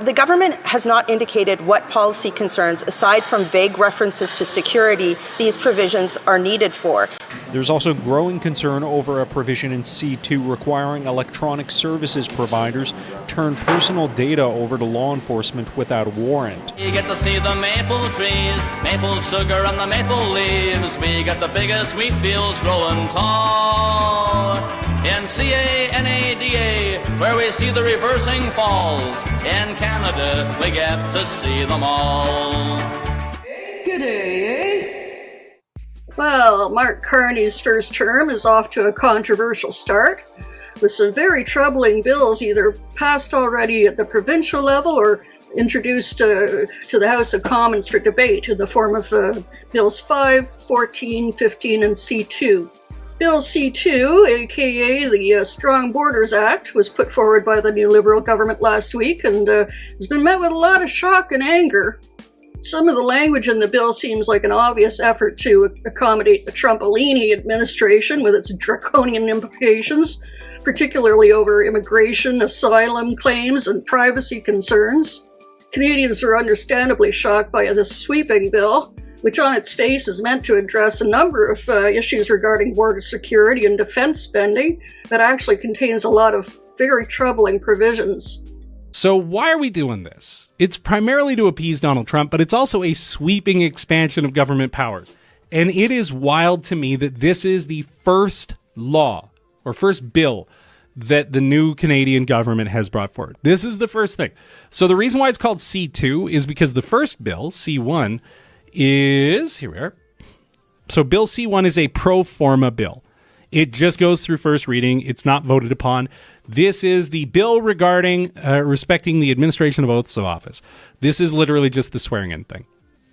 The government has not indicated what policy concerns, aside from vague references to security, these provisions are needed for. There's also growing concern over a provision in C-2 requiring electronic services providers turn personal data over to law enforcement without a warrant. You get to see the maple trees, maple sugar and the maple leaves. We got the biggest wheat fields growing tall. In Canada, where we see the reversing falls. In Canada, we get to see them all. G'day, eh? Well, Mark Carney's first term is off to a controversial start, with some very troubling bills either passed already at the provincial level or introduced to the House of Commons for debate in the form of Bills 5, 14, 15, and C-2. Bill C-2, aka the Strong Borders Act, was put forward by the new Liberal government last week and has been met with a lot of shock and anger. Some of the language in the bill seems like an obvious effort to accommodate the Trumpolini administration with its draconian implications, particularly over immigration, asylum claims, and privacy concerns. Canadians are understandably shocked by this sweeping bill, which on its face is meant to address a number of issues regarding border security and defense spending, but actually contains a lot of very troubling provisions. So why are we doing this? It's primarily to appease Donald Trump, but it's also a sweeping expansion of government powers. And it is wild to me that this is the first law, or first bill, that the new Canadian government has brought forward. This is the first thing. So the reason why it's called C2 is because the first bill, C1, is, here we are. So Bill C1 is a pro forma bill. It just goes through first reading. It's not voted upon. This is the bill regarding respecting the administration of oaths of office. This is literally just the swearing in thing.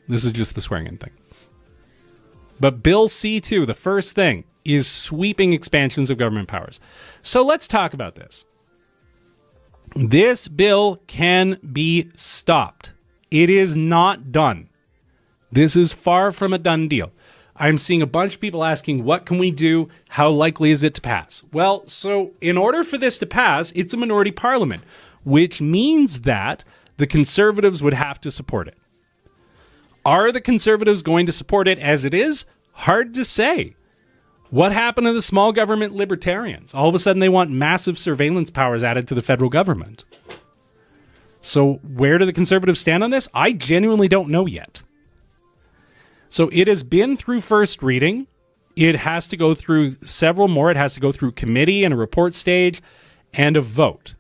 This is just the swearing in thing. But Bill C2, the first thing, is sweeping expansions of government powers. So let's talk about this. This bill can be stopped. It is not done. This is far from a done deal. I'm seeing a bunch of people asking, what can we do? How likely is it to pass? Well, so in order for this to pass, it's a minority parliament, which means that the Conservatives would have to support it. Are the Conservatives going to support it as it is? Hard to say. What happened to the small government libertarians? All of a sudden they want massive surveillance powers added to the federal government. So where do the Conservatives stand on this? I genuinely don't know yet. So it has been through first reading. It has to go through several more. It has to go through committee and a report stage and a vote.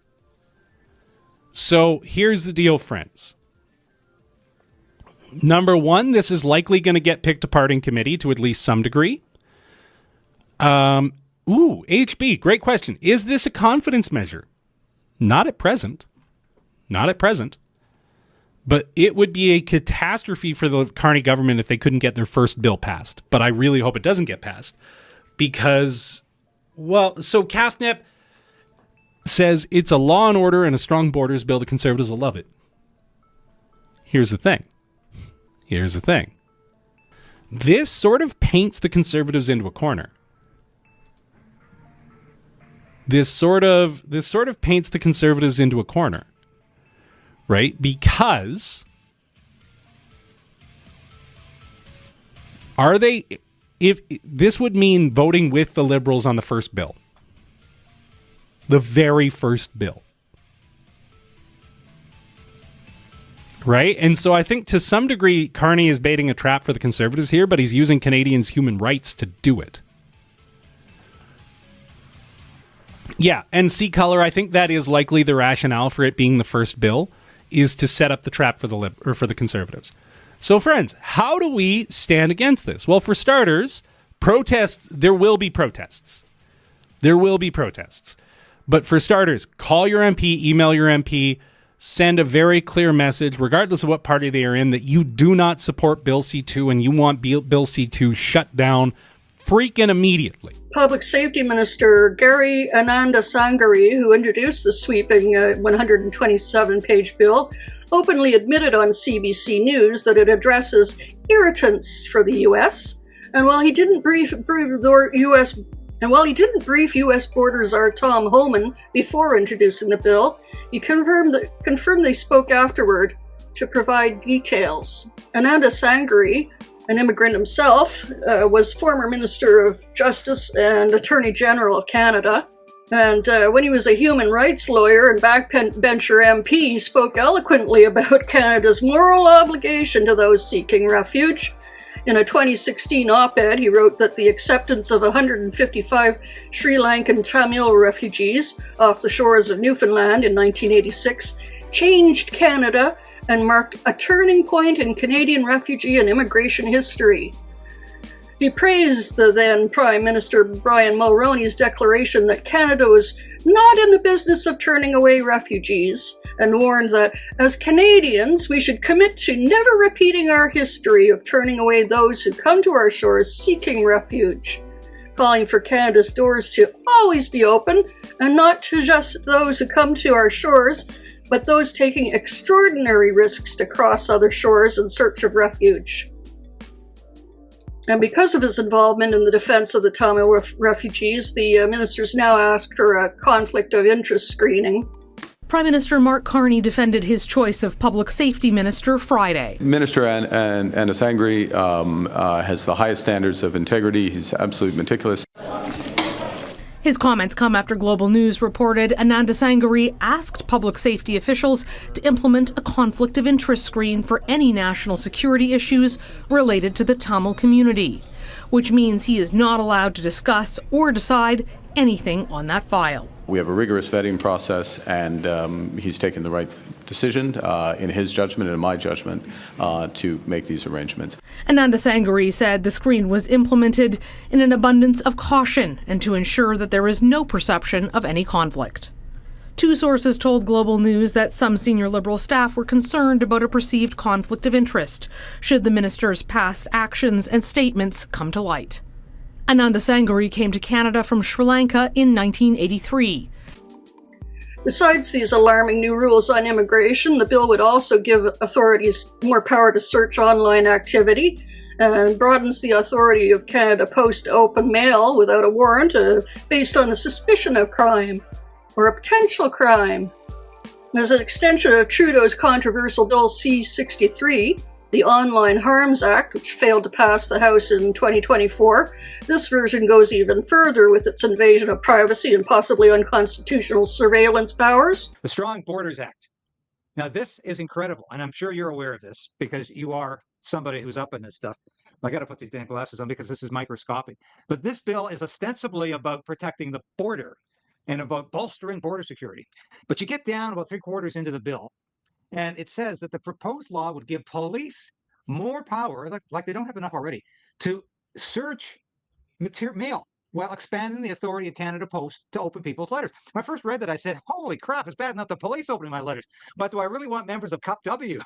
So here's the deal, friends. Number one, this is likely going to get picked apart in committee to at least some degree. HB, great question. Is this a confidence measure? Not at present. Not at present. But it would be a catastrophe for the Carney government if they couldn't get their first bill passed. But I really hope it doesn't get passed. Because, well, so CAFNEP says it's a law and order and a strong borders bill. The Conservatives will love it. Here's the thing. Here's the thing. This sort of paints the Conservatives into a corner. This sort of paints the Conservatives into a corner. Right? Because if this would mean voting with the Liberals on the first bill. The very first bill. Right? And so I think to some degree Carney is baiting a trap for the Conservatives here, but he's using Canadians' human rights to do it. Yeah, and C-Color, I think that is likely the rationale for it being the first bill, is to set up the trap for the Conservatives. So, friends, how do we stand against this? Well, for starters, protests, there will be protests. There will be protests. But for starters, call your MP, email your MP, send a very clear message, regardless of what party they are in, that you do not support Bill C-2 and you want Bill C-2 shut down freaking immediately. Public Safety Minister Gary Anandasangari, who introduced the sweeping 127-page bill, openly admitted on CBC News that it addresses irritants for the U.S., and while he didn't brief the U.S. And while he didn't brief U.S. Border Czar Tom Homan before introducing the bill, he confirmed they spoke afterward to provide details. Ananda Sangari, an immigrant himself, was former Minister of Justice and Attorney General of Canada. And when he was a human rights lawyer and backbencher MP, he spoke eloquently about Canada's moral obligation to those seeking refuge. In a 2016 op-ed, he wrote that the acceptance of 155 Sri Lankan Tamil refugees off the shores of Newfoundland in 1986 changed Canada and marked a turning point in Canadian refugee and immigration history. He praised the then Prime Minister Brian Mulroney's declaration that Canada was not in the business of turning away refugees, and warned that, as Canadians, we should commit to never repeating our history of turning away those who come to our shores seeking refuge, calling for Canada's doors to always be open, and not to just those who come to our shores, but those taking extraordinary risks to cross other shores in search of refuge. And because of his involvement in the defense of the Tamil refugees, the ministers now asked for a conflict of interest screening. Prime Minister Mark Carney defended his choice of Public Safety Minister Friday. Minister Ananda Sangari has the highest standards of integrity. He's absolutely meticulous. His comments come after Global News reported Ananda Sangari asked public safety officials to implement a conflict of interest screen for any national security issues related to the Tamil community, which means he is not allowed to discuss or decide anything on that file. We have a rigorous vetting process, and he's taken the right decision in his judgment and in my judgment to make these arrangements. Ananda Sangari said the screen was implemented in an abundance of caution and to ensure that there is no perception of any conflict. Two sources told Global News that some senior Liberal staff were concerned about a perceived conflict of interest should the minister's past actions and statements come to light. Ananda Sangari came to Canada from Sri Lanka in 1983. Besides these alarming new rules on immigration, the bill would also give authorities more power to search online activity and broadens the authority of Canada Post to open mail without a warrant based on the suspicion of crime or a potential crime. As an extension of Trudeau's controversial Bill C-63, the Online Harms Act, which failed to pass the House in 2024, this version goes even further with its invasion of privacy and possibly unconstitutional surveillance powers. The Strong Borders Act. Now, this is incredible, and I'm sure you're aware of this because you are somebody who's up in this stuff. I got to put these damn glasses on because this is microscopic. But this bill is ostensibly about protecting the border and about bolstering border security. But you get down about 3/4 into the bill, and it says that the proposed law would give police more power, like they don't have enough already, to search mail while expanding the authority of Canada Post to open people's letters. When I first read that, I said, holy crap, it's bad enough the police opening my letters, but do I really want members of Cup W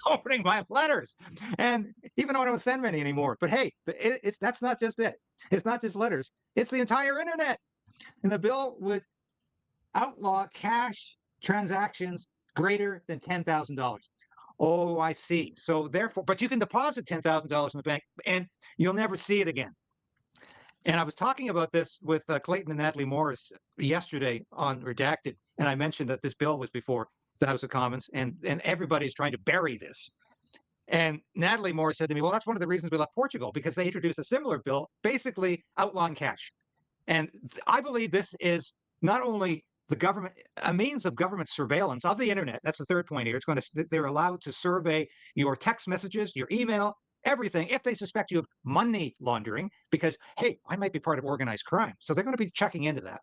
opening my letters? And even though I don't send many anymore, but hey, that's not just it. It's not just letters. It's the entire internet. And the bill would outlaw cash transactions greater than $10,000. Oh, I see. So therefore, but you can deposit $10,000 in the bank and you'll never see it again. And I was talking about this with Clayton and Natalie Morris yesterday on Redacted, and I mentioned that this bill was before the House of Commons, and everybody's trying to bury this. And Natalie Morris said to me, well, that's one of the reasons we left Portugal, because they introduced a similar bill, basically outlawing cash. And I believe this is not only the government, a means of government surveillance of the internet. That's the third point here. It's going to, they're allowed to survey your text messages, your email, everything, if they suspect you of money laundering, because, hey, I might be part of organized crime. So they're going to be checking into that.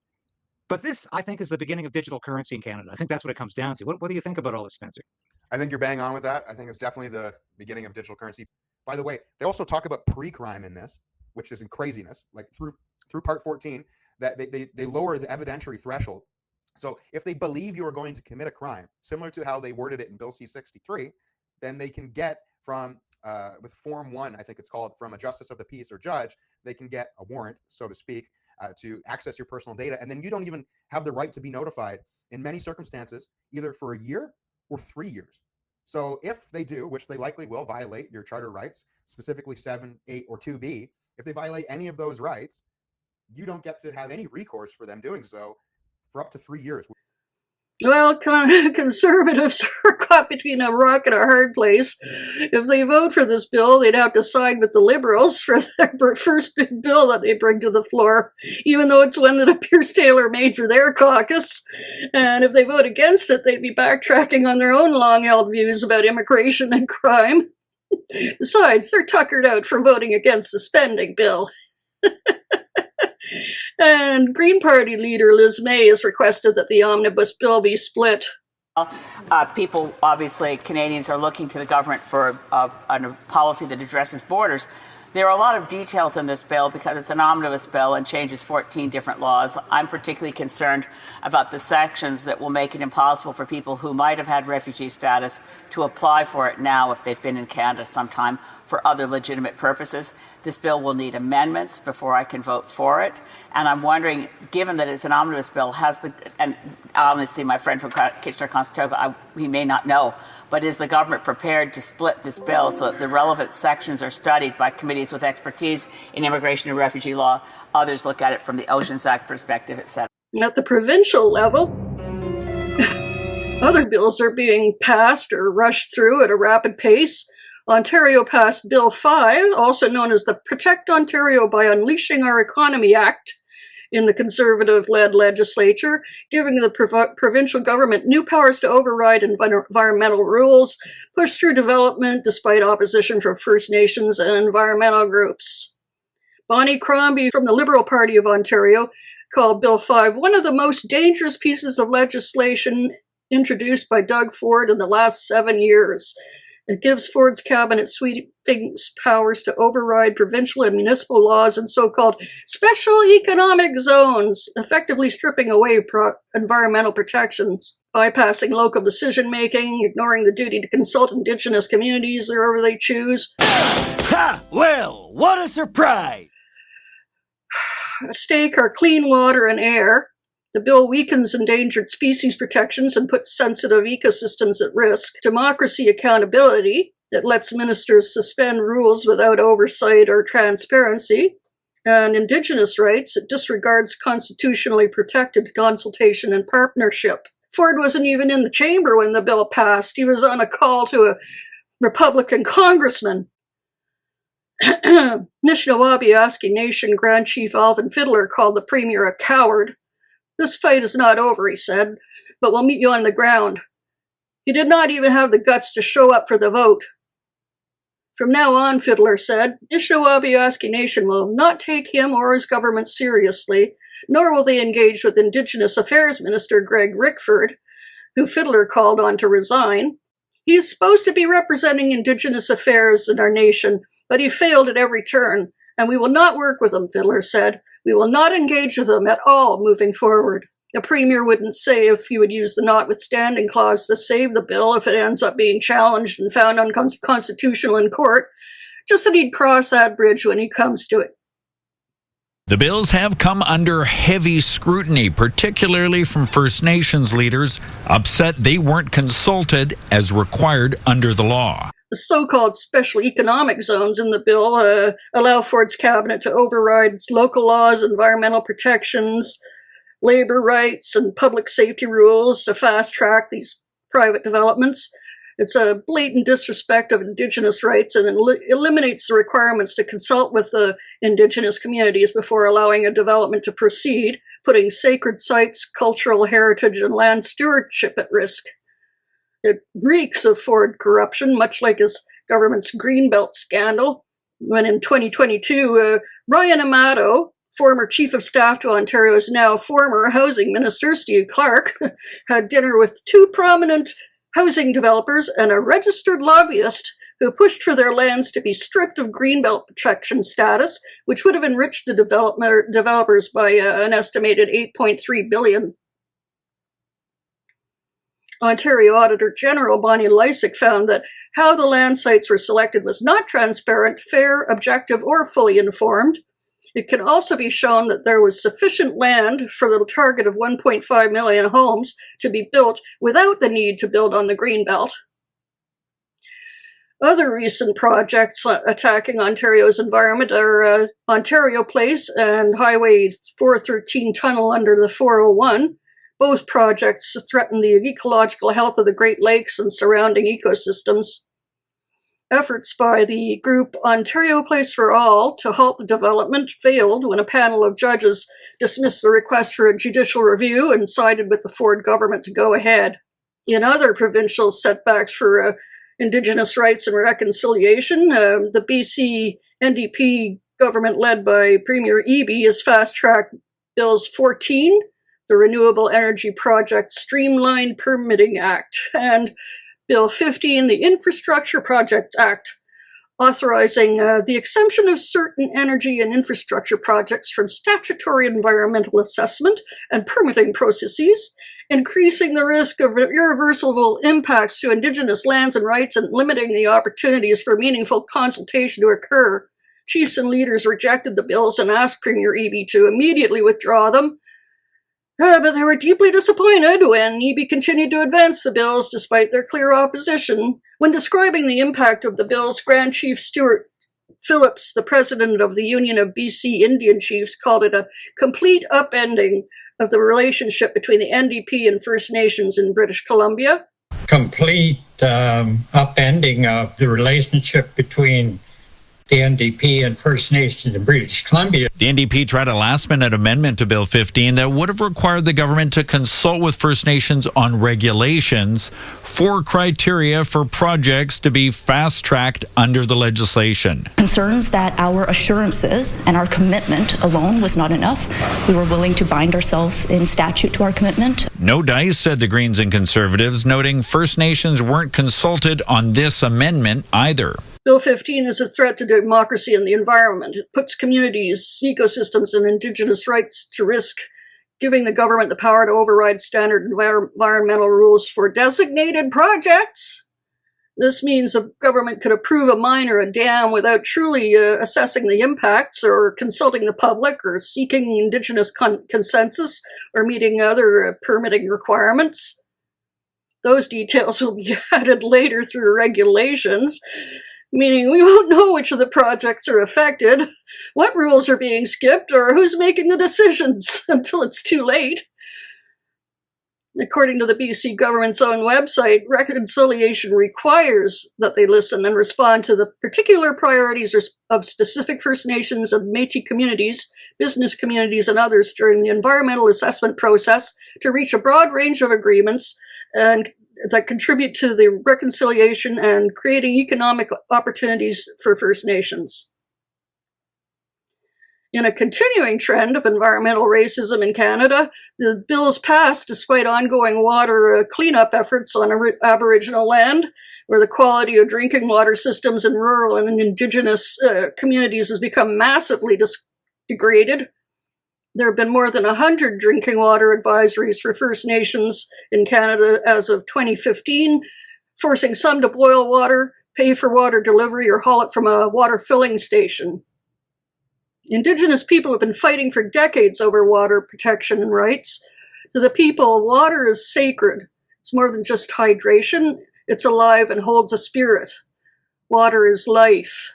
But this, I think, is the beginning of digital currency in Canada. I think that's what it comes down to. What do you think about all this, Spencer? I think you're bang on with that. I think it's definitely the beginning of digital currency. By the way, they also talk about pre-crime in this, which is in craziness, like through part 14, that they lower the evidentiary threshold. So if they believe you are going to commit a crime, similar to how they worded it in Bill C-63, then they can get from, with Form 1, I think it's called, from a justice of the peace or judge, they can get a warrant, so to speak, to access your personal data. And then you don't even have the right to be notified in many circumstances, either for a year or 3 years. So if they do, which they likely will, violate your charter rights, specifically 7, 8, or 2B, if they violate any of those rights, you don't get to have any recourse for them doing so for up to 3 years. Well, conservatives are caught between a rock and a hard place. If they vote for this bill, they'd have to side with the Liberals for their first big bill that they bring to the floor, even though it's one that appears tailor-made for their caucus. And if they vote against it, they'd be backtracking on their own long-held views about immigration and crime. Besides, they're tuckered out for voting against the spending bill. And Green Party leader Liz May has requested that the Omnibus bill be split. People, obviously, Canadians are looking to the government for a policy that addresses borders. There are a lot of details in this bill because it's an omnibus bill and changes 14 different laws. I'm particularly concerned about the sections that will make it impossible for people who might have had refugee status to apply for it now if they've been in Canada sometime for other legitimate purposes. This bill will need amendments before I can vote for it. And I'm wondering, given that it's an omnibus bill, and honestly, my friend from Kitchener-Conestoga, he may not know, but is the government prepared to split this bill so that the relevant sections are studied by committees with expertise in immigration and refugee law? Others look at it from the Oceans Act perspective, etc. At the provincial level, other bills are being passed or rushed through at a rapid pace. Ontario passed Bill 5, also known as the Protect Ontario by Unleashing Our Economy Act, in the Conservative-led legislature, giving the provincial government new powers to override environmental rules, push through development despite opposition from First Nations and environmental groups. Bonnie Crombie from the Liberal Party of Ontario called Bill 5 one of the most dangerous pieces of legislation introduced by Doug Ford in the last 7 years. It gives Ford's cabinet sweeping powers to override provincial and municipal laws in so-called special economic zones, effectively stripping away environmental protections, bypassing local decision-making, ignoring the duty to consult Indigenous communities wherever they choose. Ha! Well, what a surprise! At stake are clean water and air. The bill weakens endangered species protections and puts sensitive ecosystems at risk. Democracy accountability that lets ministers suspend rules without oversight or transparency. And Indigenous rights, it disregards constitutionally protected consultation and partnership. Ford wasn't even in the chamber when the bill passed. He was on a call to a Republican congressman. Anishinaabe Nation Grand Chief Alvin Fiddler called the premier a coward. This fight is not over, he said, but we'll meet you on the ground. He did not even have the guts to show up for the vote. From now on, Fiddler said, Anishinaabe Nation will not take him or his government seriously, nor will they engage with Indigenous Affairs Minister Greg Rickford, who Fiddler called on to resign. He is supposed to be representing Indigenous affairs in our nation, but he failed at every turn, and we will not work with him, Fiddler said. We will not engage with them at all moving forward. The Premier wouldn't say if he would use the notwithstanding clause to save the bill if it ends up being challenged and found unconstitutional in court, just that he'd cross that bridge when he comes to it. The bills have come under heavy scrutiny, particularly from First Nations leaders, upset they weren't consulted as required under the law. The so-called special economic zones in the bill allow Ford's cabinet to override local laws, environmental protections, labor rights, and public safety rules to fast-track these private developments. It's a blatant disrespect of Indigenous rights and eliminates the requirements to consult with the Indigenous communities before allowing a development to proceed, putting sacred sites, cultural heritage, and land stewardship at risk. It reeks of Ford corruption, much like his government's Greenbelt scandal, when in 2022, Ryan Amato, former Chief of Staff to Ontario's now former Housing Minister, Steve Clark, had dinner with two prominent housing developers and a registered lobbyist who pushed for their lands to be stripped of Greenbelt protection status, which would have enriched the developers by an estimated $8.3 billion. Ontario Auditor General Bonnie Lysyk found that how the land sites were selected was not transparent, fair, objective, or fully informed. It can also be shown that there was sufficient land for the target of 1.5 million homes to be built without the need to build on the Greenbelt. Other recent projects attacking Ontario's environment are Ontario Place and Highway 413 tunnel under the 401. Both projects threaten the ecological health of the Great Lakes and surrounding ecosystems. Efforts by the group Ontario Place for All to halt the development failed when a panel of judges dismissed the request for a judicial review and sided with the Ford government to go ahead. In other provincial setbacks for Indigenous rights and reconciliation, the BC NDP government led by Premier Eby has fast-tracked Bills 14, the Renewable Energy Project Streamlined Permitting Act, and Bill 15, the Infrastructure Project Act, authorizing the exemption of certain energy and infrastructure projects from statutory environmental assessment and permitting processes, increasing the risk of irreversible impacts to Indigenous lands and rights and limiting the opportunities for meaningful consultation to occur. Chiefs and leaders rejected the bills and asked Premier Eby to immediately withdraw them. But they were deeply disappointed when Eby continued to advance the bills despite their clear opposition. When describing the impact of the bills, Grand Chief Stuart Phillips, the president of the Union of BC Indian Chiefs, called it a complete upending of the relationship between the NDP and First Nations in British Columbia. Complete upending of the relationship between the NDP and First Nations in British Columbia. The NDP tried a last-minute amendment to Bill 15 that would have required the government to consult with First Nations on regulations for criteria for projects to be fast-tracked under the legislation. Concerns that our assurances and our commitment alone was not enough. We were willing to bind ourselves in statute to our commitment. No dice, said the Greens and Conservatives, noting First Nations weren't consulted on this amendment either. Bill 15 is a threat to democracy and the environment. It puts communities, ecosystems, and Indigenous rights to risk, giving the government the power to override standard environmental rules for designated projects. This means the government could approve a mine or a dam without truly assessing the impacts or consulting the public or seeking Indigenous consensus or meeting other permitting requirements. Those details will be added later through regulations, meaning we won't know which of the projects are affected, what rules are being skipped, or who's making the decisions until it's too late. According to the BC government's own website, reconciliation requires that they listen and respond to the particular priorities of specific First Nations and Métis communities, business communities, and others during the environmental assessment process to reach a broad range of agreements and that contribute to the reconciliation and creating economic opportunities for First Nations. In a continuing trend of environmental racism in Canada, the bills passed despite ongoing water cleanup efforts on Aboriginal land, where the quality of drinking water systems in rural and Indigenous communities has become massively degraded. There have been more than 100 drinking water advisories for First Nations in Canada as of 2015, forcing some to boil water, pay for water delivery, or haul it from a water filling station. Indigenous people have been fighting for decades over water protection and rights. To the people, water is sacred. It's more than just hydration. It's alive and holds a spirit. Water is life.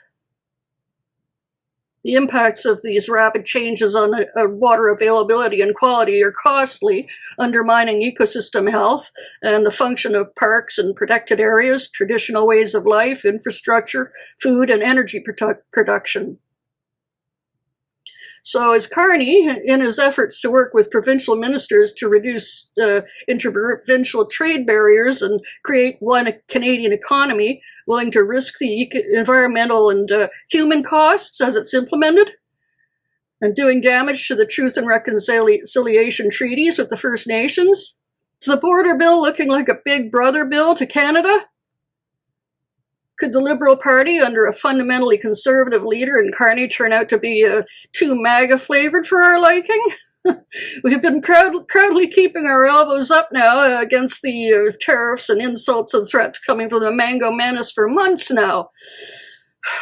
The impacts of these rapid changes on water availability and quality are costly, undermining ecosystem health and the function of parks and protected areas, traditional ways of life, infrastructure, food, and energy production. So as Carney, in his efforts to work with provincial ministers to reduce interprovincial trade barriers and create one Canadian economy, willing to risk the environmental and human costs as it's implemented, and doing damage to the Truth and Reconciliation treaties with the First Nations? Is the border bill looking like a big brother bill to Canada? Could the Liberal Party, under a fundamentally conservative leader in Carney, turn out to be too MAGA-flavored for our liking? We've been proudly keeping our elbows up now against the tariffs and insults and threats coming from the Mango Menace for months now.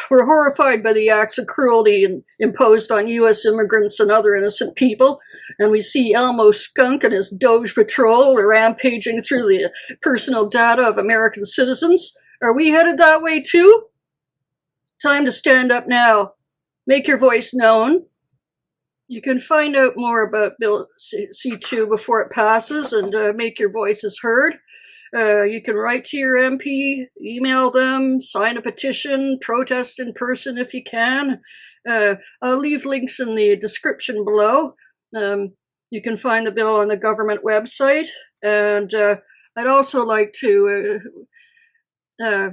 We're horrified by the acts of cruelty imposed on U.S. immigrants and other innocent people, and we see Elmo Skunk and his Doge Patrol rampaging through the personal data of American citizens, Are we headed that way too? Time to stand up now. Make your voice known. You can find out more about Bill C-2 before it passes and make your voices heard. You can write to your MP, email them, sign a petition, protest in person if you can. I'll leave links in the description below. You can find the bill on the government website. And I'd also like to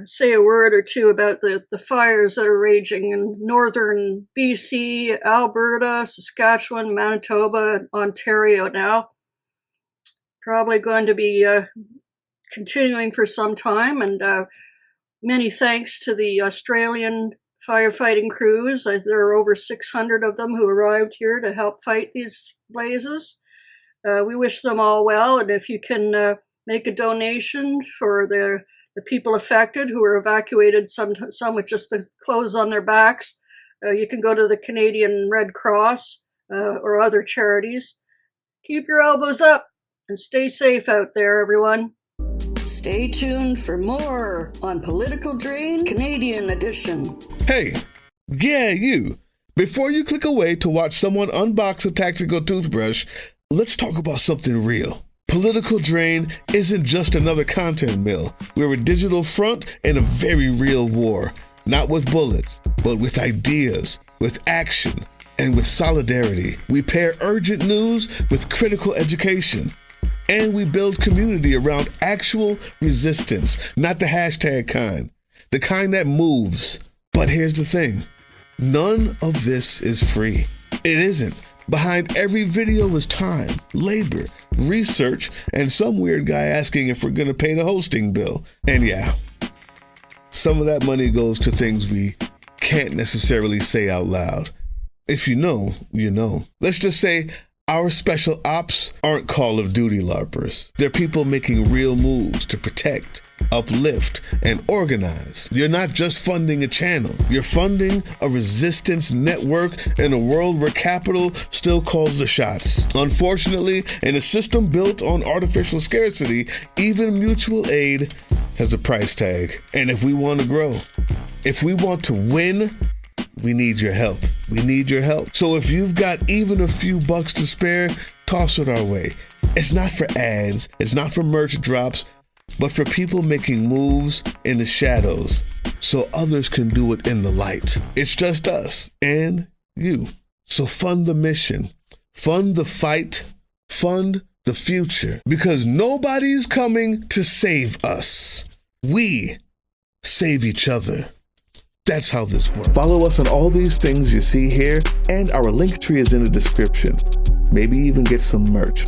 say a word or two about the fires that are raging in northern BC, Alberta, Saskatchewan, Manitoba, Ontario now. Probably going to be continuing for some time, and many thanks to the Australian firefighting crews. There are over 600 of them who arrived here to help fight these blazes. We wish them all well, and if you can make a donation for the people affected who were evacuated, some with just the clothes on their backs, you can go to the Canadian Red Cross or other charities. Keep your elbows up and stay safe out there, everyone. Stay tuned for more on Political Drain Canadian Edition. Hey, yeah, you. Before you click away to watch someone unbox a tactical toothbrush, let's talk about something real. Political Drain isn't just another content mill. We're a digital front in a very real war. Not with bullets, but with ideas, with action, and with solidarity. We pair urgent news with critical education. And we build community around actual resistance, not the hashtag kind. The kind that moves. But here's the thing. None of this is free. It isn't. Behind every video is time, labor, research, and some weird guy asking if we're going to pay the hosting bill. And yeah, some of that money goes to things we can't necessarily say out loud. If you know, you know. Let's just say our special ops aren't Call of Duty LARPers. They're people making real moves to protect, uplift, and organize. You're not just funding a channel. You're funding a resistance network in a world where capital still calls the shots. Unfortunately, in a system built on artificial scarcity, even mutual aid has a price tag. And if we want to grow, if we want to win, we need your help. We need your help. So if you've got even a few bucks to spare, toss it our way. It's not for ads. It's not for merch drops, but for people making moves in the shadows so others can do it in the light. It's just us and you. So fund the mission, fund the fight, fund the future, because nobody's coming to save us. We save each other. That's how this works. Follow us on all these things you see here, and our link tree is in the description. Maybe even get some merch.